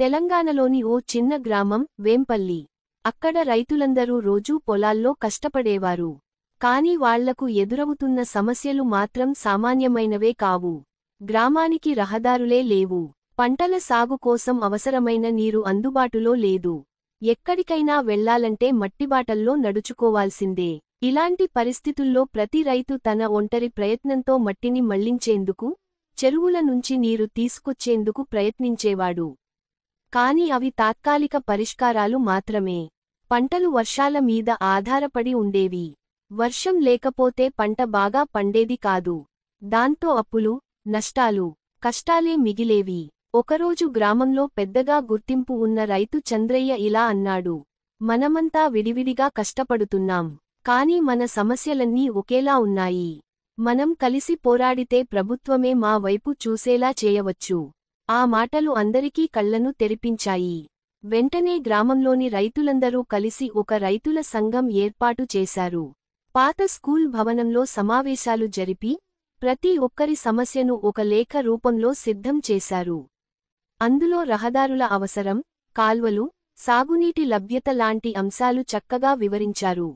తెలంగాణలోని ఓ చిన్న గ్రామం వేంపల్లి. అక్కడ రైతులందరూ రోజూ పొలాల్లో కష్టపడేవారు. కాని వాళ్లకు ఎదురవుతున్న సమస్యలు మాత్రం సామాన్యమైనవే కావు. గ్రామానికి రహదారులే లేవు. పంటల సాగు కోసం అవసరమైన నీరు అందుబాటులో లేదు. ఎక్కడికైనా వెళ్లాలంటే మట్టిబాటల్లో నడుచుకోవాల్సిందే. ఇలాంటి పరిస్థితుల్లో ప్రతి రైతు తన ఒంటరి ప్రయత్నంతో మట్టిని మళ్లించేందుకు, చెరువుల నుంచి నీరు తీసుకొచ్చేందుకు ప్రయత్నించేవాడు. కాని అవి తాత్కాలిక పరిష్కారాలు మాత్రమే. పంటలు వర్షాల మీద ఆధారపడి ఉండేవి. వర్షం లేకపోతే పంట బాగా పండేది కాదు. దాంతో అప్పులు, నష్టాలు, కష్టాలే మిగిలేవి. ఒకరోజు గ్రామంలో పెద్దగా గుర్తింపు ఉన్న రైతు చంద్రయ్య ఇలా అన్నాడు: మనమంతా విడివిడిగా కష్టపడుతున్నాం. కాని మన సమస్యలన్నీ ఒకేలా ఉన్నాయి. మనం కలిసి పోరాడితే ప్రభుత్వమే మా వైపు చూసేలా చేయవచ్చు. ఆ మాటలు అందరికీ కళ్లను తెరిపించాయి. వెంటనే గ్రామంలోని రైతులందరూ కలిసి ఒక రైతుల సంఘం ఏర్పాటు చేశారు. పాత స్కూల్ భవనంలో సమావేశాలు జరిపి, ప్రతి ఒక్కరి సమస్యను ఒక లేఖ రూపంలో సిద్ధం చేశారు. అందులో రహదారుల అవసరం, కాల్వలు, సాగునీటి లభ్యత లాంటి అంశాలు చక్కగా వివరించారు.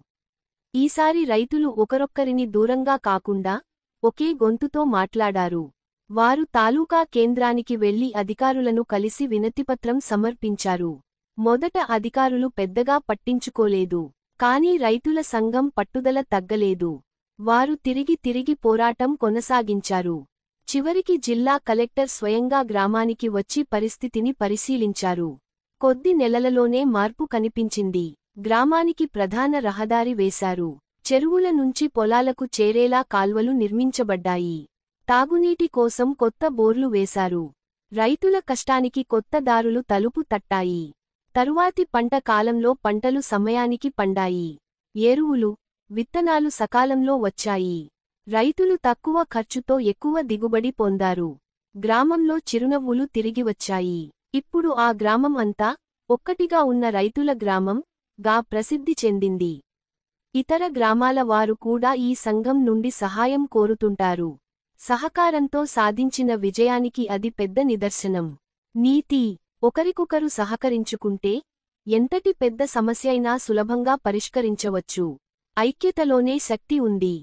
ఈసారి రైతులు ఒకరొక్కరిని దూరంగా కాకుండా ఒకే గొంతుతో మాట్లాడారు. వారు తాలూకా కేంద్రానికి వెళ్లి అధికారులను కలిసి వినతిపత్రం సమర్పించారు. మొదట అధికారులు పెద్దగా పట్టించుకోలేదు. కాని రైతుల సంఘం పట్టుదల తగ్గలేదు. వారు తిరిగి పోరాటం కొనసాగించారు. చివరికి జిల్లా కలెక్టర్ స్వయంగా గ్రామానికి వచ్చి పరిస్థితిని పరిశీలించారు. కొద్ది నెలలలోనే మార్పు కనిపించింది. గ్రామానికి ప్రధాన రహదారి వేశారు. చెరువుల నుంచి పొలాలకు చేరేలా కాల్వలు నిర్మించబడ్డాయి. తాగునీటి కోసం కొత్త బోర్లు వేశారు. రైతుల కష్టానికి కొత్త దారులు తలుపు తట్టాయి. తరువాతి పంట కాలంలో పంటలు సమయానికి పండాయి. ఎరువులు, విత్తనాలు సకాలంలో వచ్చాయి. రైతులు తక్కువ ఖర్చుతో ఎక్కువ దిగుబడి పొందారు. గ్రామంలో చిరునవ్వులు తిరిగివచ్చాయి. ఇప్పుడు ఆ గ్రామం అంతా ఒక్కటిగా ఉన్న రైతుల గ్రామం గా ప్రసిద్ధి చెందింది. ఇతర గ్రామాల వారు కూడా ఈ సంఘం నుండి సహాయం కోరుతుంటారు. సహకారంతో సాధించిన విజయానికి అది పెద్ద నిదర్శనం. నీతి: ఒకరికొకరు సహకరించుకుంటే ఎంతటి పెద్ద సమస్యైనా సులభంగా పరిష్కరించవచ్చు. ఐక్యతలోనే శక్తి ఉంది.